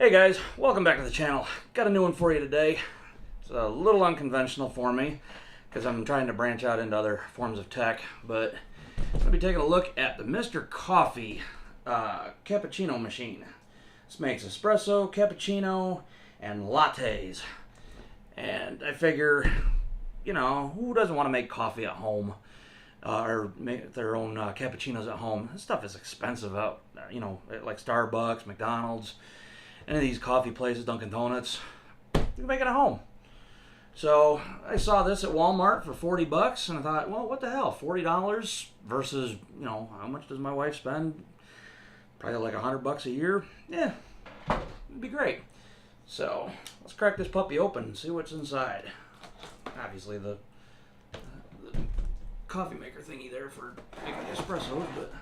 Hey guys, welcome back to the channel. Got a new one for you today. It's a little unconventional for me because I'm trying to branch out into other forms of tech, but I'm going to be taking a look at the Mr. Coffee Cappuccino machine. This makes espresso, cappuccino, and lattes. And I figure, you know, who doesn't want to make coffee at home? Or make their own cappuccinos at home. This stuff is expensive out, you know, like Starbucks, McDonald's, any of these coffee places, Dunkin' Donuts. You can make it at home. So I saw this at Walmart for 40 bucks, and I thought, well, what the hell, $40 versus, you know, how much does my wife spend? Probably like 100 bucks a year. Yeah, it'd be great. So let's crack this puppy open and see what's inside. Obviously the coffee maker thingy there for making espressos, but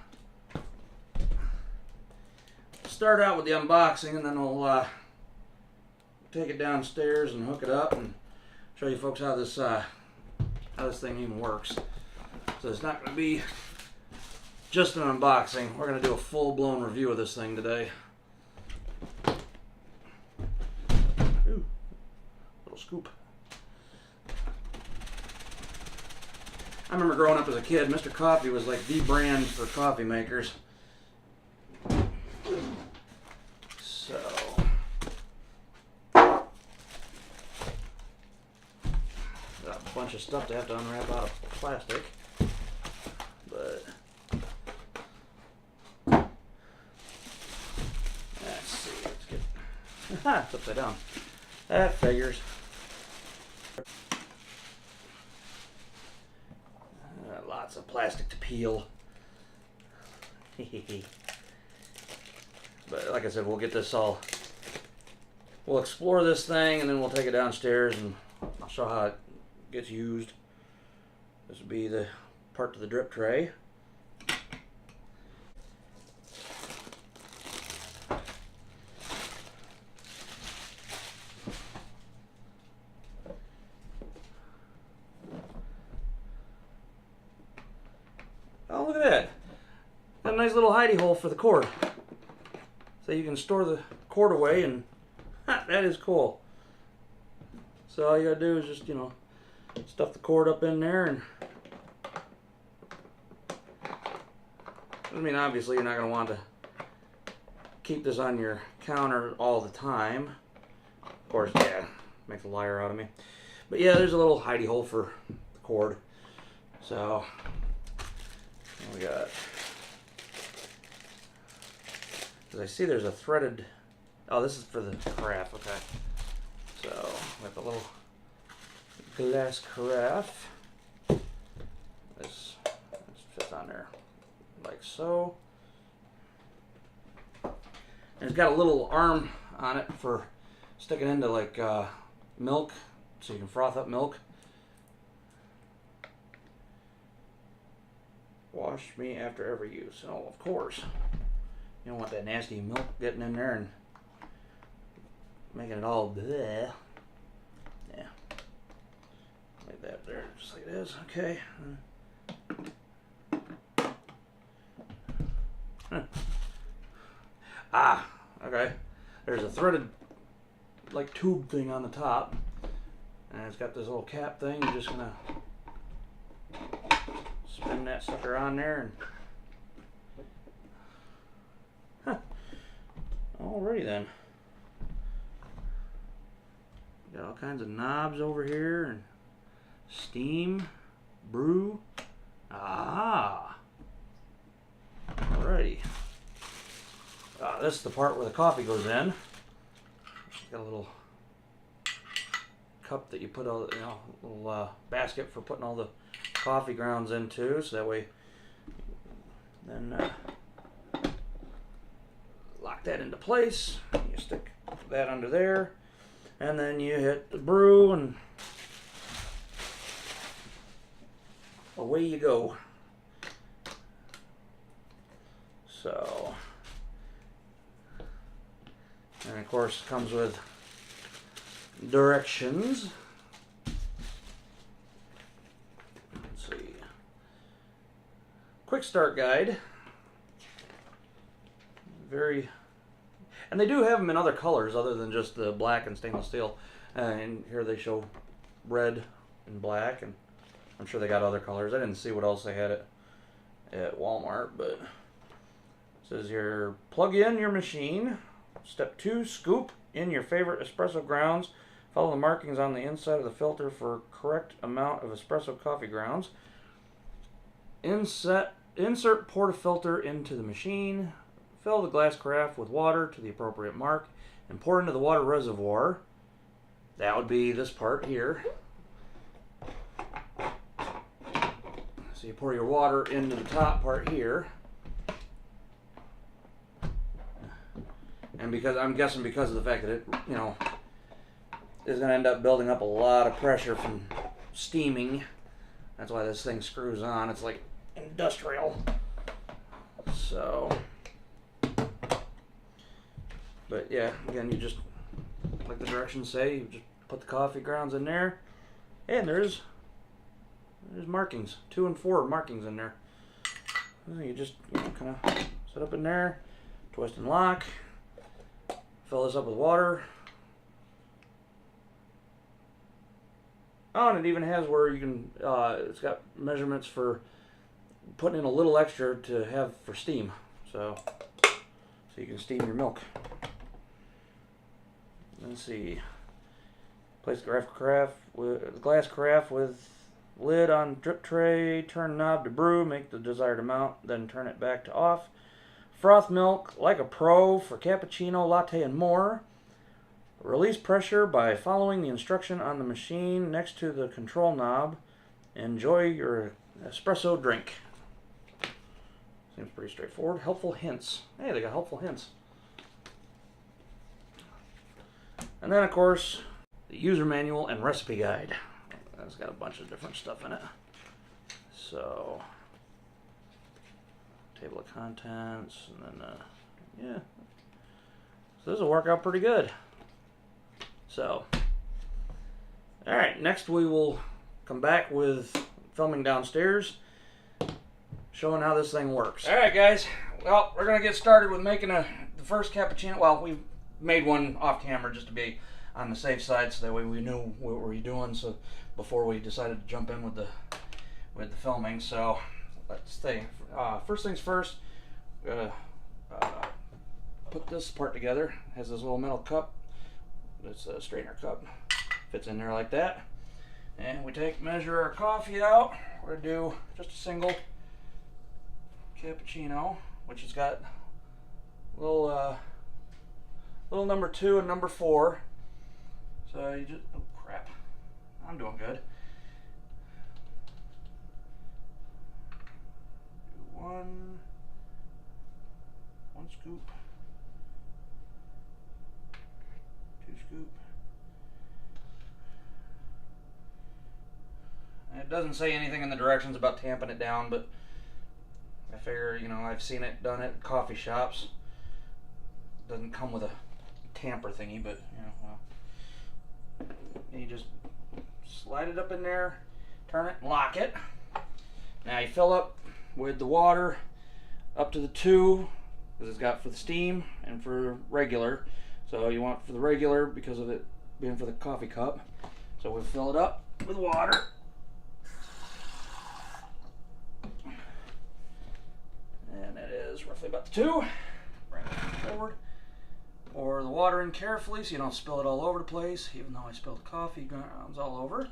start out with the unboxing and then we'll take it downstairs and hook it up and show you folks how this thing even works. So it's not going to be just an unboxing. We're going to do a full-blown review of this thing today. Ooh, little scoop. I remember growing up as a kid, Mr. Coffee was like the brand for coffee makers. So, got a bunch of stuff to have to unwrap out of plastic, but let's see, let's get, it's upside down. That figures. Lots of plastic to peel. But like I said, we'll get this all, we'll explore this thing and then we'll take it downstairs and I'll show how it gets used. This will be the part to the drip tray. Oh, look at that. Got a nice little hidey hole for the cord. So you can store the cord away, and that is cool. So all you gotta do is just, you know, stuff the cord up in there, and I mean, obviously you're not gonna want to keep this on your counter all the time. Of course, yeah, makes a liar out of me. But yeah, there's a little hidey hole for the cord. So we got, because I see there's a threaded, oh, this is for the carafe, okay. So, with a little glass carafe. This fits on there like so. And it's got a little arm on it for sticking into like milk, so you can froth up milk. Wash me after every use. Oh, of course. You don't want that nasty milk getting in there and making it all bleh. Yeah. Like that there, just like it is. Okay. Ah, okay. There's a threaded like tube thing on the top. And it's got this little cap thing. You're just gonna spin that sucker on there and alrighty then. Got all kinds of knobs over here and steam, brew. Ah, alrighty. This is the part where the coffee goes in. Got a little cup that you put all, you know, little basket for putting all the coffee grounds into, so that way then lock that into place. You stick that under there and then you hit the brew and away you go. So, and of course it comes with directions. Quick start guide. Very, And they do have them in other colors other than just the black and stainless steel. And here they show red and black, and I'm sure they got other colors. I didn't see what else they had at Walmart, but it says here, plug in your machine. Step 2, scoop in your favorite espresso grounds. Follow the markings on the inside of the filter for correct amount of espresso coffee grounds. Insert portafilter into the machine. Fill the glass carafe with water to the appropriate mark and pour into the water reservoir. That would be this part here. So you pour your water into the top part here. And I'm guessing because of the fact that it, is going to end up building up a lot of pressure from steaming. That's why this thing screws on. It's like industrial. So, but yeah, again, you just, like the directions say, you just put the coffee grounds in there, and there's markings, 2 and 4 markings in there. You just kind of set up in there, twist and lock, fill this up with water. Oh, and it even has where you can, it's got measurements for putting in a little extra to have for steam. So you can steam your milk. Let's see. Place the glass carafe with lid on drip tray. Turn knob to brew. Make the desired amount. Then turn it back to off. Froth milk like a pro for cappuccino, latte, and more. Release pressure by following the instruction on the machine next to the control knob. Enjoy your espresso drink. Seems pretty straightforward. Helpful hints. Hey, they got helpful hints. And then, of course, the user manual and recipe guide. It's got a bunch of different stuff in it. So, table of contents, and then, yeah. So this will work out pretty good. So, alright, next we will come back with filming downstairs, showing how this thing works. Alright guys, well, we're going to get started with making the first cappuccino. Well, we made one off camera just to be on the safe side, so that way we knew what we were doing, so before we decided to jump in with the filming. So, let's see. First things first, we're going to put this part together. It has this little metal cup. It's a straightener cup, fits in there like that, and we measure our coffee out. We're gonna do just a single cappuccino, which has got little number 2 and number 4. So you just, oh crap, I'm doing good. Do one scoop. Scoop. And it doesn't say anything in the directions about tamping it down, but I figure, I've seen it done at coffee shops. It doesn't come with a tamper thingy, but well. And you just slide it up in there, turn it, and lock it. Now you fill up with the water up to the 2, because it's got for the steam and for regular. So you want for the regular because of it being for the coffee cup. So we'll fill it up with water. And it is roughly about the 2. Bring it forward. Pour the water in carefully so you don't spill it all over the place, even though I spilled coffee grounds all over.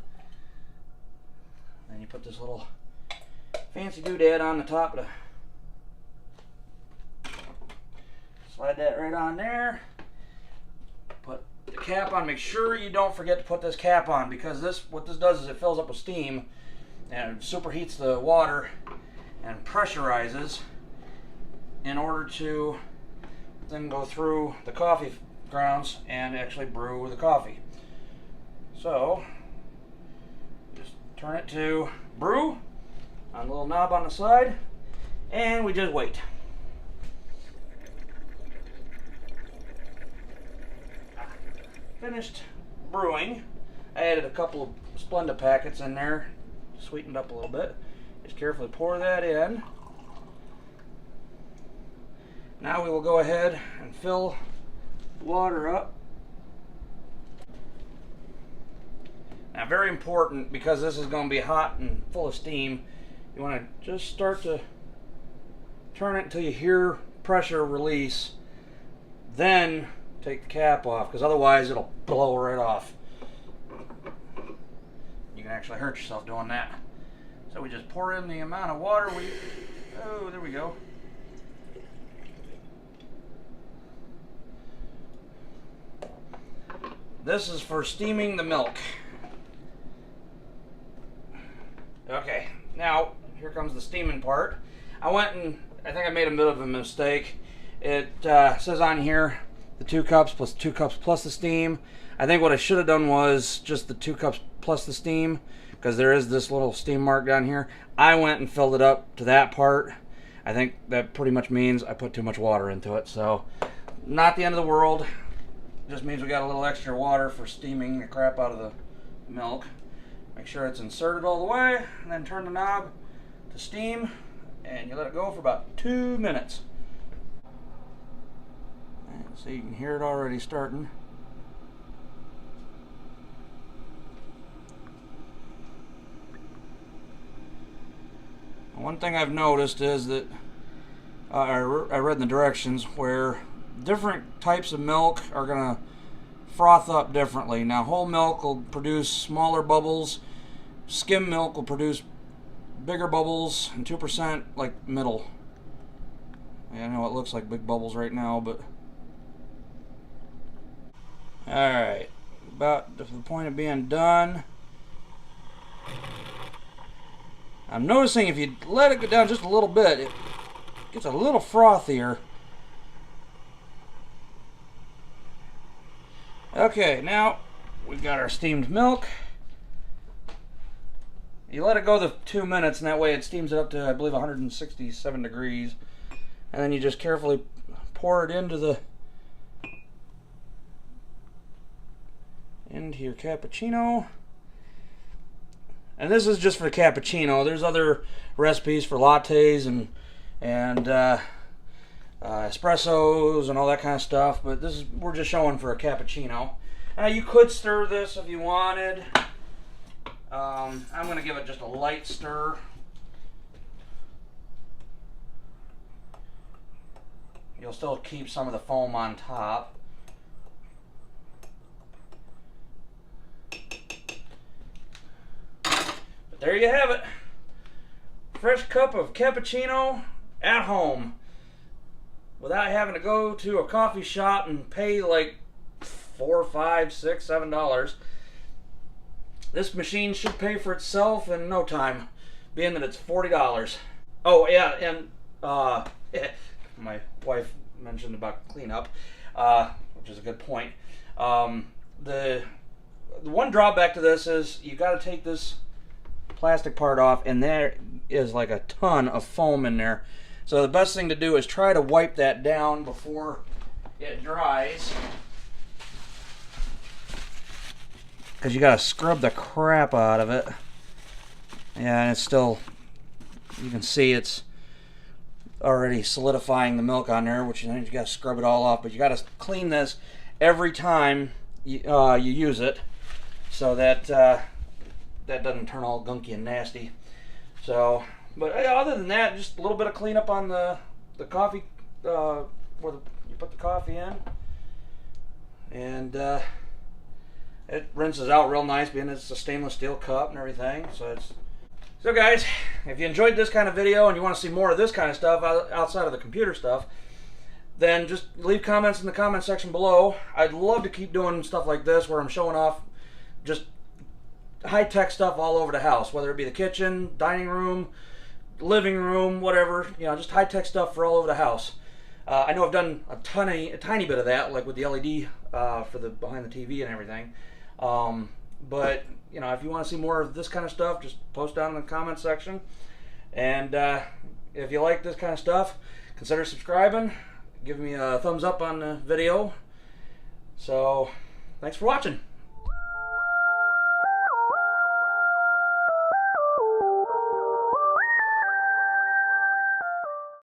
Then you put this little fancy doodad on the top of the... Slide that right on there. Put the cap on. Make sure you don't forget to put this cap on, because what this does is it fills up with steam and it superheats the water and pressurizes in order to then go through the coffee grounds and actually brew the coffee. So just turn it to brew on the little knob on the side, and we just wait. Finished brewing. I added a couple of Splenda packets in there, sweetened up a little bit. Just carefully pour that in. Now we will go ahead and fill water up. Now, very important, because this is going to be hot and full of steam, you want to just start to turn it until you hear pressure release, then take the cap off, because otherwise it'll blow right off. You can actually hurt yourself doing that. So we just pour in the amount of water we... Oh, there we go. This is for steaming the milk. Okay, now here comes the steaming part. I think I made a bit of a mistake. It says on here the 2 cups plus 2 cups plus the steam. I think what I should have done was just the 2 cups plus the steam, because there is this little steam mark down here. I went and filled it up to that part. I think that pretty much means I put too much water into it. So, not the end of the world. Just means we got a little extra water for steaming the crap out of the milk. Make sure it's inserted all the way, and then turn the knob to steam, and you let it go for about 2 minutes. And so you can hear it already starting. One thing I've noticed is that I read in the directions where different types of milk are going to froth up differently. Now, whole milk will produce smaller bubbles, skim milk will produce bigger bubbles, and 2% like middle. Yeah, I know it looks like big bubbles right now, but alright, about to the point of being done. I'm noticing if you let it go down just a little bit, it gets a little frothier. Okay, now we've got our steamed milk. You let it go the 2 minutes, and that way it steams it up to, I believe, 167 degrees. And then you just carefully pour it into your cappuccino. And this is just for cappuccino. There's other recipes for lattes and espressos and all that kind of stuff, but we're just showing for a cappuccino. You could stir this if you wanted. I'm going to give it just a light stir. You'll still keep some of the foam on top. But there you have it. Fresh cup of cappuccino at home, without having to go to a coffee shop and pay like $4, $5, $6, $7. This machine should pay for itself in no time, being that it's $40. Oh yeah, and my wife mentioned about cleanup, which is a good point. The one drawback to this is you got to take this plastic part off, and there is like a ton of foam in there. So the best thing to do is try to wipe that down before it dries, because you got to scrub the crap out of it. Yeah, and it's still, you can see it's already solidifying the milk on there, which you got to scrub it all off. But you got to clean this every time you use it, so that that doesn't turn all gunky and nasty. So, but other than that, just a little bit of cleanup on the coffee, where you put the coffee in, and it rinses out real nice, being it's a stainless steel cup and everything. So guys, if you enjoyed this kind of video and you want to see more of this kind of stuff outside of the computer stuff, then just leave comments in the comment section below. I'd love to keep doing stuff like this, where I'm showing off just high-tech stuff all over the house, whether it be the kitchen, dining room, living room, whatever, you know, just high-tech stuff for all over the house. I know I've done a tiny bit of that, like with the LED for the behind the TV and everything. But you know, if you want to see more of this kind of stuff, just post down in the comment section. And if you like this kind of stuff, consider subscribing. Give me a thumbs up on the video. So, thanks for watching.